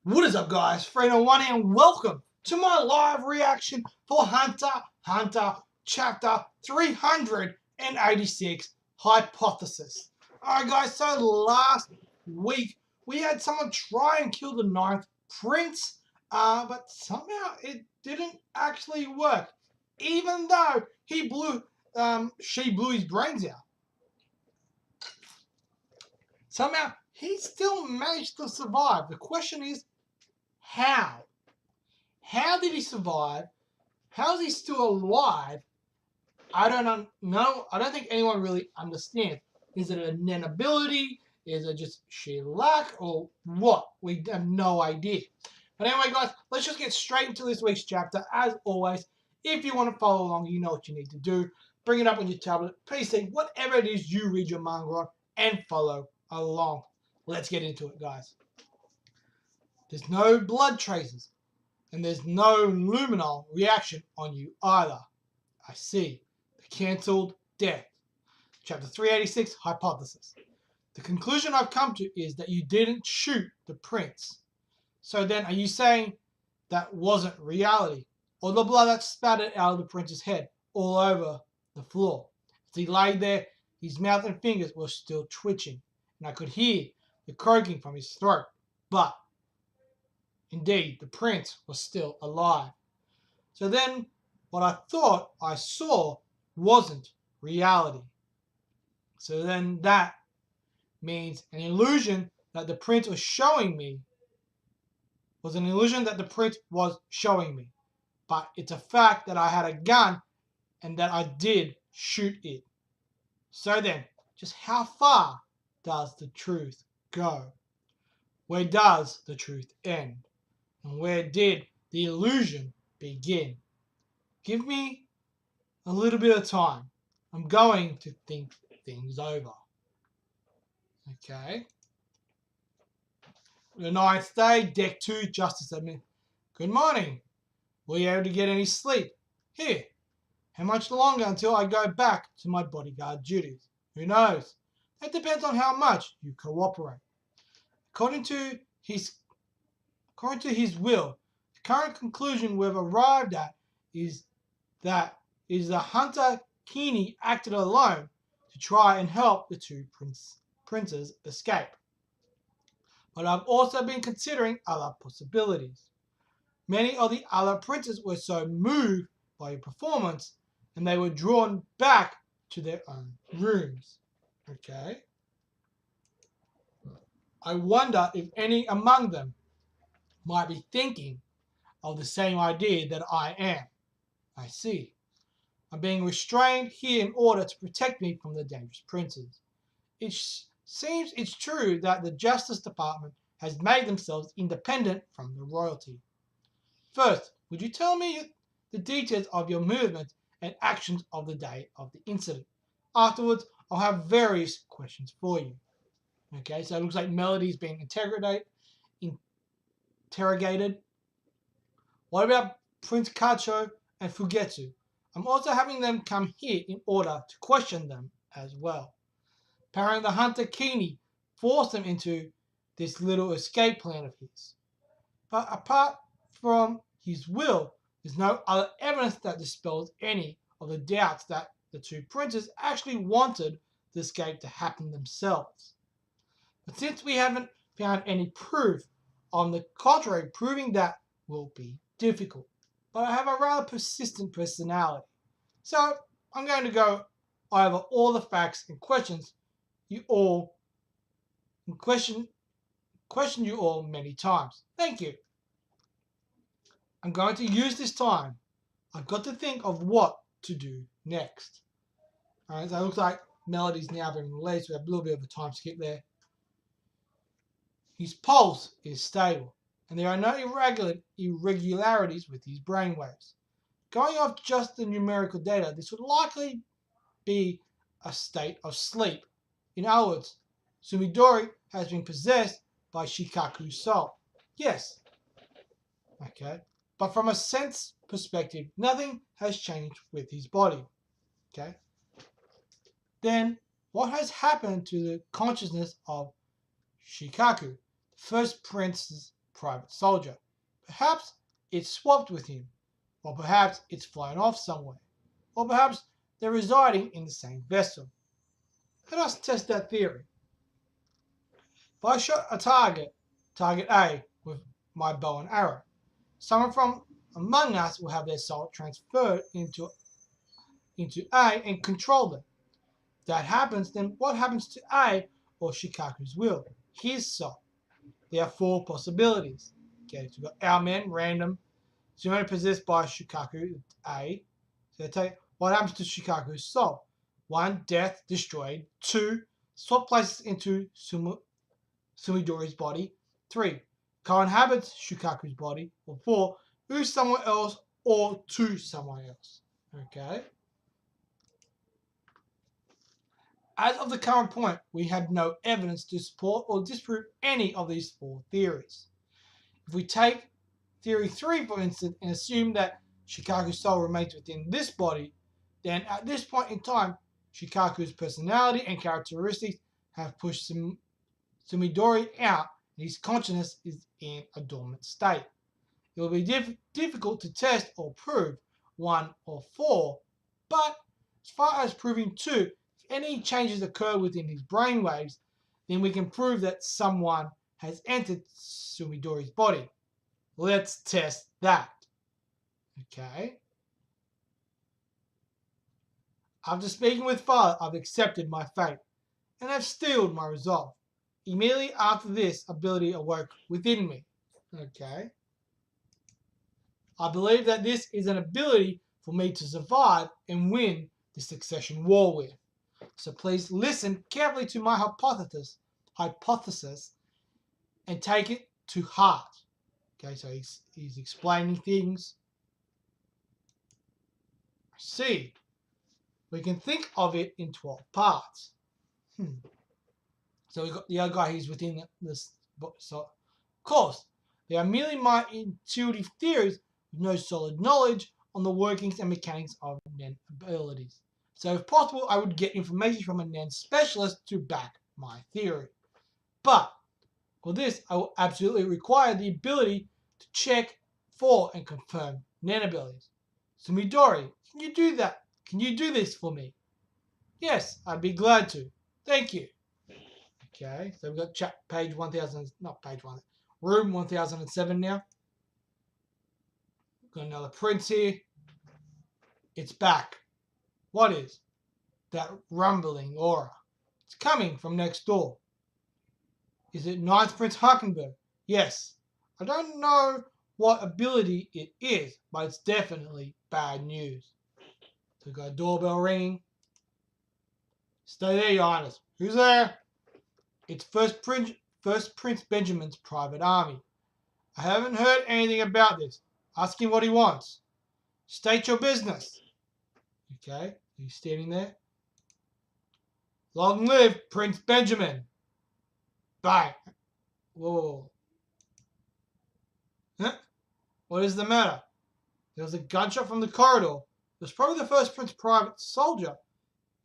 What is up, guys? Fredo1 and welcome to my live reaction for Hunter x Hunter Chapter 386 Hypothesis. Alright guys, so last week we had someone try and kill the ninth prince, but somehow it didn't actually work, even though she blew his brains out. Somehow he still managed to survive. The question is, how? How did he survive? How is he still alive? I don't know. I don't think anyone really understands. Is it an inability? Is it just sheer luck? Or what? We have no idea. But anyway, guys, let's just get straight into this week's chapter. As always, if you want to follow along, you know what you need to do. Bring it up on your tablet, PC, whatever it is you read your manga on, and follow along. Let's get into it, guys. There's no blood traces, and there's no luminol reaction on you either. I see. The cancelled death. Chapter 386, Hypothesis. The conclusion I've come to is that you didn't shoot the prince. So then, are you saying that wasn't reality? Or the blood that spattered out of the prince's head all over the floor? As he lay there, his mouth and fingers were still twitching, and I could hear the croaking from his throat. But indeed, the prince was still alive. So then, what I thought I saw wasn't reality. So then that means an illusion that the prince was showing me was an illusion that the prince was showing me. But it's a fact that I had a gun and that I did shoot it. So then, just how far does the truth go? Where does the truth end? And where did the illusion begin? Give me a little bit of time. I'm going to think things over. Okay. The ninth day, deck 2, Justice Admin. Good morning. Were you able to get any sleep? Here. How much longer until I go back to my bodyguard duties? Who knows? That depends on how much you cooperate. According to his will, the current conclusion we've arrived at is that the hunter Kini acted alone to try and help the two princes escape. But I've also been considering other possibilities. Many of the other princes were so moved by your performance and they were drawn back to their own rooms. Okay? I wonder if any among them might be thinking of the same idea that I am. I see. I'm being restrained here in order to protect me from the dangerous princes. It seems it's true that the Justice Department has made themselves independent from the royalty. First, would you tell me the details of your movements and actions of the day of the incident? Afterwards, I'll have various questions for you. Okay, so it looks like Melody's being interrogated. What about Prince Kacho and Fugetsu? I'm also having them come here in order to question them as well. Apparently the hunter Kini forced them into this little escape plan of his. But apart from his will, there's no other evidence that dispels any of the doubts that the two princes actually wanted the escape to happen themselves. But since we haven't found any proof, on the contrary, proving that will be difficult. But I have a rather persistent personality. So I'm going to go over all the facts and question you all many times. Thank you. I'm going to use this time. I've got to think of what to do next. Alright, so it looks like Melody's now been released. We have a little bit of a time skip there. His pulse is stable, and there are no irregularities with his brainwaves. Going off just the numerical data, this would likely be a state of sleep. In other words, Sumidori has been possessed by Shikaku's soul. Yes. Okay. But from a sense perspective, nothing has changed with his body. Okay. Then, what has happened to the consciousness of Shikaku, the first prince private soldier. Perhaps it's swapped with him, or perhaps it's flown off somewhere, or perhaps they're residing in the same vessel. Let us test that theory. If I shot a target A, with my bow and arrow, someone from among us will have their soul transferred into A and control them. If that happens, then what happens to A or Shikaku's will? His soul. There are 4 possibilities. Okay, so we've got our men, random, Zero possessed by Shikaku, A. So take what happens to Shikaku's soul? 1. Death, destroyed. 2. Swap places into Sumidori's body. 3. Co-inhabits Shikaku's body. Or 4. Moves somewhere else or to someone else. Okay. As of the current point, we have no evidence to support or disprove any of these 4 theories. If we take Theory 3, for instance, and assume that Shikaku's soul remains within this body, then at this point in time, Shikaku's personality and characteristics have pushed Sumidori out, and his consciousness is in a dormant state. It will be difficult to test or prove 1 or 4, but as far as proving 2, if any changes occur within his brainwaves, then we can prove that someone has entered Sumidori's body. Let's test that. Okay. After speaking with Father, I've accepted my fate, and I've steeled my resolve. Immediately after this ability awoke within me. Okay. I believe that this is an ability for me to survive and win the succession war with. So please listen carefully to my hypothesis and take it to heart. Okay, so he's explaining things. See, we can think of it in 12 parts. So we've got the other guy who's within this. So, of course, they are merely my intuitive theories with no solid knowledge on the workings and mechanics of Nen abilities. So if possible, I would get information from a Nen specialist to back my theory. But for this, I will absolutely require the ability to check for and confirm Nen abilities. So Midori, can you do that? Can you do this for me? Yes, I'd be glad to. Thank you. Okay, so we've got page 1000, not page 1, room 1007 now. Got another prince here. It's back. What is that rumbling aura? It's coming from next door. Is it Ninth Prince Hakenberg? Yes. I don't know what ability it is, but it's definitely bad news. So we've got a doorbell ringing. Stay there, Your Highness. Who's there? It's First Prince Benjamin's private army. I haven't heard anything about this. Ask him what he wants. State your business. Okay, he's standing there. Long live Prince Benjamin. Bye. Whoa. Huh? What is the matter? There was a gunshot from the corridor. It was probably the First Prince private soldier.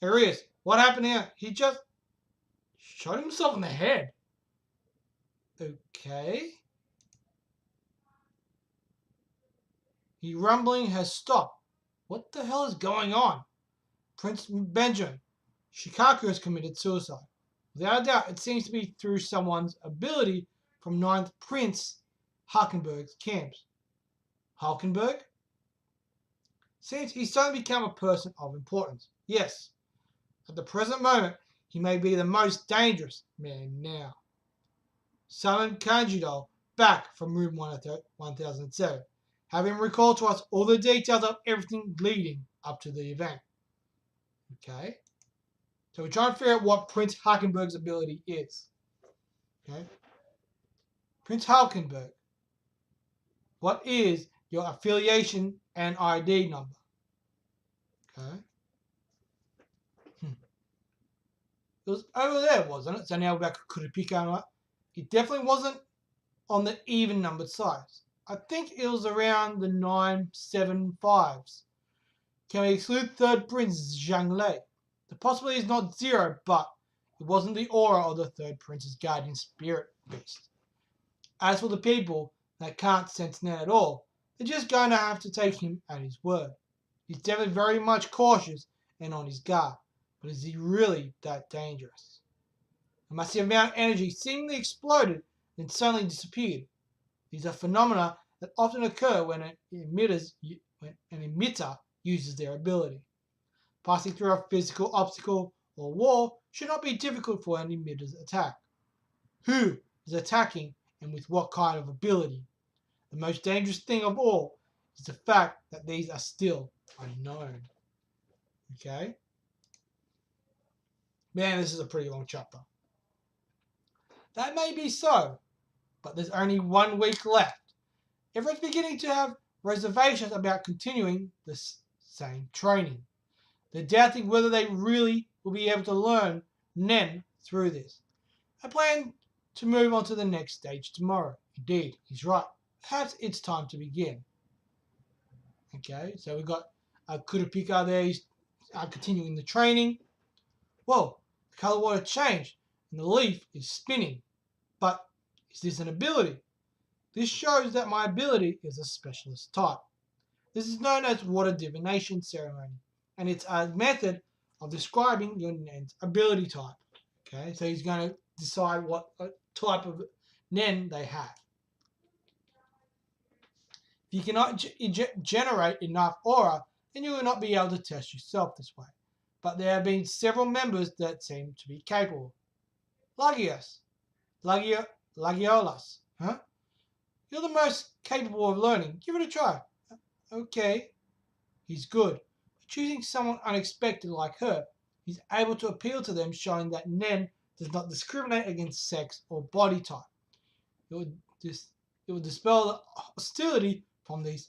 Here he is. What happened here? He just shot himself in the head. Okay. The rumbling has stopped. What the hell is going on? Prince Benjamin. Shikaku has committed suicide. Without a doubt, it seems to be through someone's ability from 9th Prince Hakenberg's camps. Hakenberg? Seems he's suddenly become a person of importance. Yes. At the present moment, he may be the most dangerous man now. Summon Kanjidol back from room 1007. Have him recall to us all the details of everything leading up to the event. Okay. So we're trying to figure out what Prince Hakenberg's ability is. Okay. Prince Hakenberg. What is your affiliation and ID number? Okay. It was over there, wasn't it? So now we're back to Kurapika. It definitely wasn't on the even numbered sides. I think it was around the 975s. Can we exclude third Prince Zhang The possibility is not 0, but it wasn't the aura of the third prince's guardian spirit beast. As for the people that can't sense Nen at all, they're just going to have to take him at his word. He's definitely very much cautious and on his guard, but is he really that dangerous? A massive amount of energy seemingly exploded, then suddenly disappeared. These are phenomena that often occur when an emitter uses their ability. Passing through a physical obstacle or wall should not be difficult for an emitter's attack. Who is attacking and with what kind of ability? The most dangerous thing of all is the fact that these are still unknown. Okay? Man, this is a pretty long chapter. That may be so, but there's only 1 week left. Everyone's beginning to have reservations about continuing this same training. They're doubting whether they really will be able to learn Nen through this. I plan to move on to the next stage tomorrow. Indeed, he's right. Perhaps it's time to begin. Okay, so we've got Kurapika there. He's continuing the training. Whoa, the color water changed and the leaf is spinning. But is this an ability? This shows that my ability is a specialist type. This is known as water divination ceremony, and it's a method of describing your Nen's ability type. Okay, so he's going to decide what type of Nen they have. If you cannot generate enough aura, then you will not be able to test yourself this way. But there have been several members that seem to be capable. Lagiolas, huh? You're the most capable of learning. Give it a try. Okay. He's good. By choosing someone unexpected like her, he's able to appeal to them, showing that Nen does not discriminate against sex or body type. It will dispel the hostility from these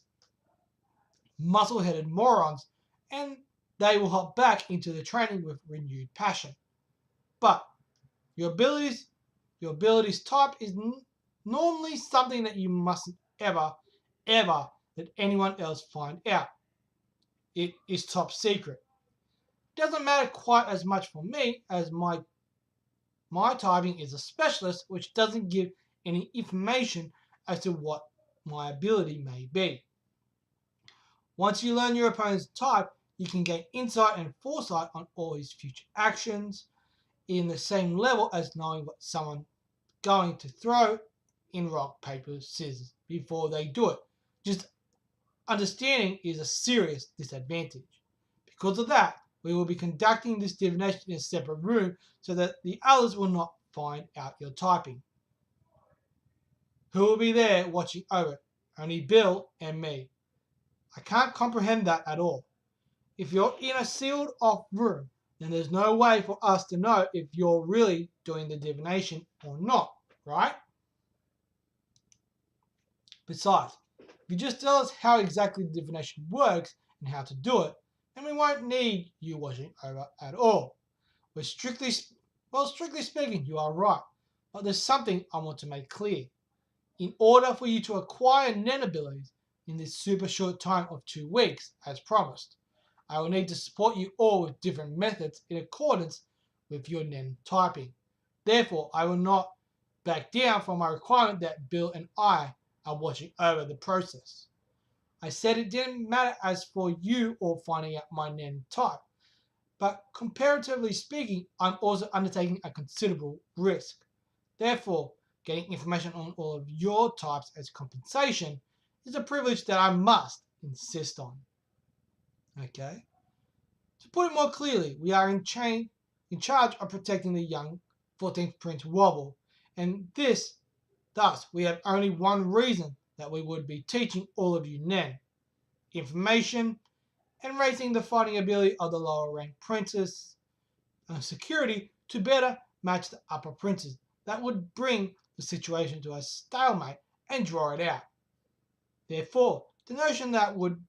muscle-headed morons, and they will hop back into the training with renewed passion. But your abilities type is normally something that you mustn't ever let anyone else find out. It is top secret. It doesn't matter quite as much for me as my typing is a specialist, which doesn't give any information as to what my ability may be. Once you learn your opponent's type, you can gain insight and foresight on all his future actions in the same level as knowing what someone's going to throw in rock, paper, scissors before they do it. Just understanding is a serious disadvantage. Because of that, we will be conducting this divination in a separate room so that the others will not find out your typing. Who will be there watching over it? Only Bill and me. I can't comprehend that at all. If you're in a sealed off room, then there's no way for us to know if you're really doing the divination or not, right? Besides, if you just tell us how exactly the divination works and how to do it, then we won't need you watching over at all. Strictly speaking, you are right, but there's something I want to make clear. In order for you to acquire Nen abilities in this super short time of 2 weeks, as promised, I will need to support you all with different methods in accordance with your Nen typing. Therefore, I will not back down from my requirement that Bill and I are watching over the process. I said it didn't matter as for you all finding out my Nen type, but comparatively speaking, I'm also undertaking a considerable risk. Therefore, getting information on all of your types as compensation is a privilege that I must insist on. Okay? To put it more clearly, we are in charge of protecting the young 14th Prince Wobble, and thus, we have only one reason that we would be teaching all of you Nen: information and raising the fighting ability of the lower ranked princes and security to better match the upper princes. That would bring the situation to a stalemate and draw it out. Therefore, the notion that would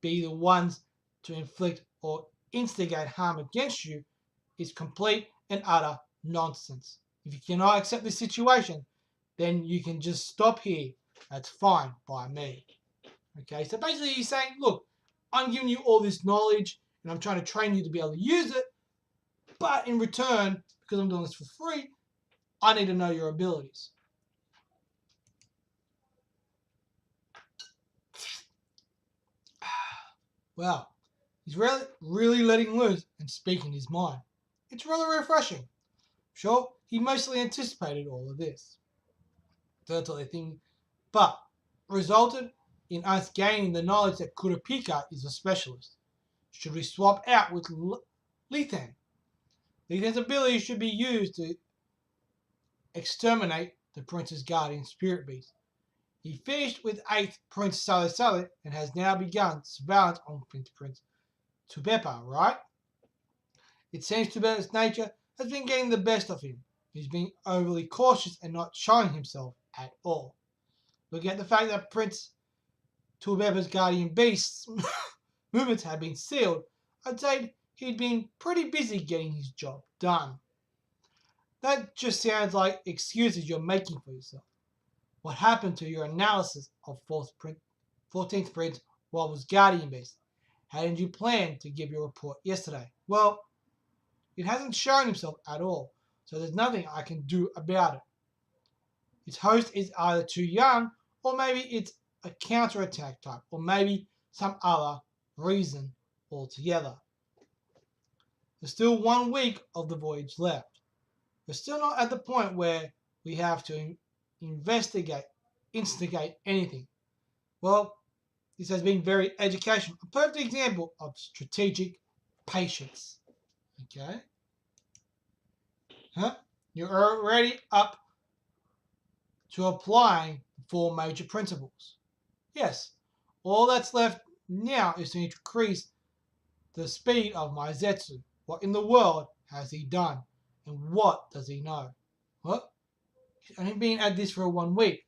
be the ones to inflict or instigate harm against you is complete and utter nonsense. If you cannot accept this situation, then you can just stop here. That's fine by me. Okay, so basically he's saying, look, I'm giving you all this knowledge and I'm trying to train you to be able to use it, but in return, because I'm doing this for free, I need to know your abilities. Well, he's really letting loose and speaking his mind. It's really refreshing. Sure, he mostly anticipated all of this. That's the thing, but resulted in us gaining the knowledge that Kurapika is a specialist. Should we swap out with Lethan? Lethan's ability should be used to exterminate the prince's guardian spirit beast. He finished with 8th Prince Sale and has now begun surveillance on Prince Tubepa, right? It seems Tubepa's nature has been getting the best of him. He's being overly cautious and not showing himself at all. Looking at the fact that Prince Tubepa's guardian beast's movements had been sealed, I'd say he'd been pretty busy getting his job done. That just sounds like excuses you're making for yourself. What happened to your analysis of 14th Prince while was guardian beast? How did you plan to give your report yesterday? Well, it hasn't shown himself at all, so there's nothing I can do about it. Its host is either too young, or maybe it's a counterattack type, or maybe some other reason altogether. There's still 1 week of the voyage left. We're still not at the point where we have to instigate anything. Well, this has been very educational. A perfect example of strategic patience. Okay? You're already up to applying the 4 major principles. Yes, all that's left now is to increase the speed of my Zetsu. What in the world has he done? And what does he know? What? He's only been at this for 1 week.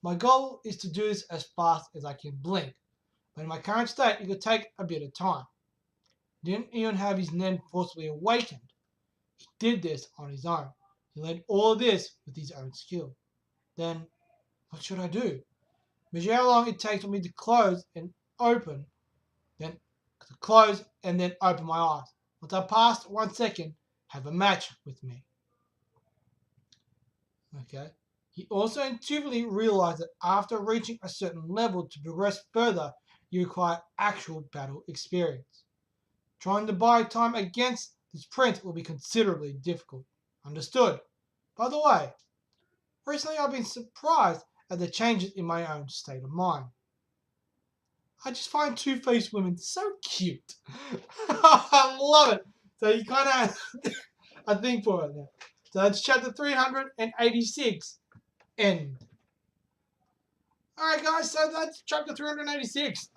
My goal is to do this as fast as I can blink. But in my current state, it could take a bit of time. He didn't even have his Nen forcibly awakened. He did this on his own. He led all of this with his own skill. Then, what should I do? Measure how long it takes for me to close and open, then to close and then open my eyes. Once I pass 1 second, have a match with me. Okay. He also intuitively realized that after reaching a certain level to progress further, you require actual battle experience. Trying to buy time against this prince will be considerably difficult. Understood. By the way, recently I've been surprised at the changes in my own state of mind. I just find two-faced women so cute. I love it. So you kind of have a thing for it now. So that's chapter 386. End. Alright guys, so that's chapter 386.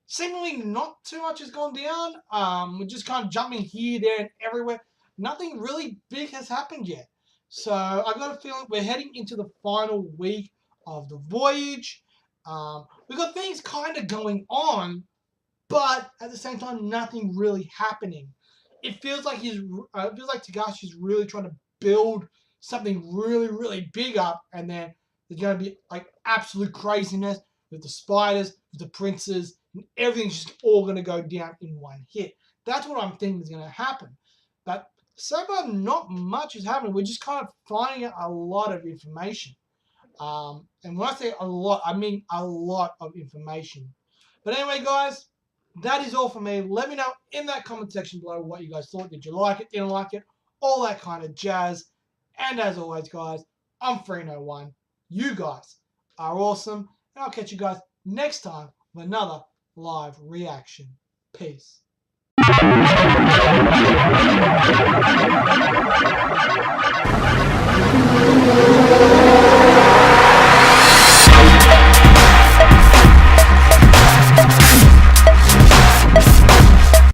Seemingly not too much has gone down. We're just kind of jumping here, there, and everywhere. Nothing really big has happened yet. So I've got a feeling we're heading into the final week of the voyage. We've got things kind of going on, but at the same time, nothing really happening. It feels like Tagashi's really trying to build something really, really big up, and then there's going to be like absolute craziness with the spiders, with the princes, and everything's just all going to go down in one hit. That's what I'm thinking is going to happen. But so far, not much is happening. We're just kind of finding out a lot of information. And when I say a lot, I mean a lot of information. But anyway, guys, that is all for me. Let me know in that comment section below what you guys thought. Did you like it? Didn't like it? All that kind of jazz. And as always, guys, I'm Free01. You guys are awesome. And I'll catch you guys next time with another live reaction. Peace.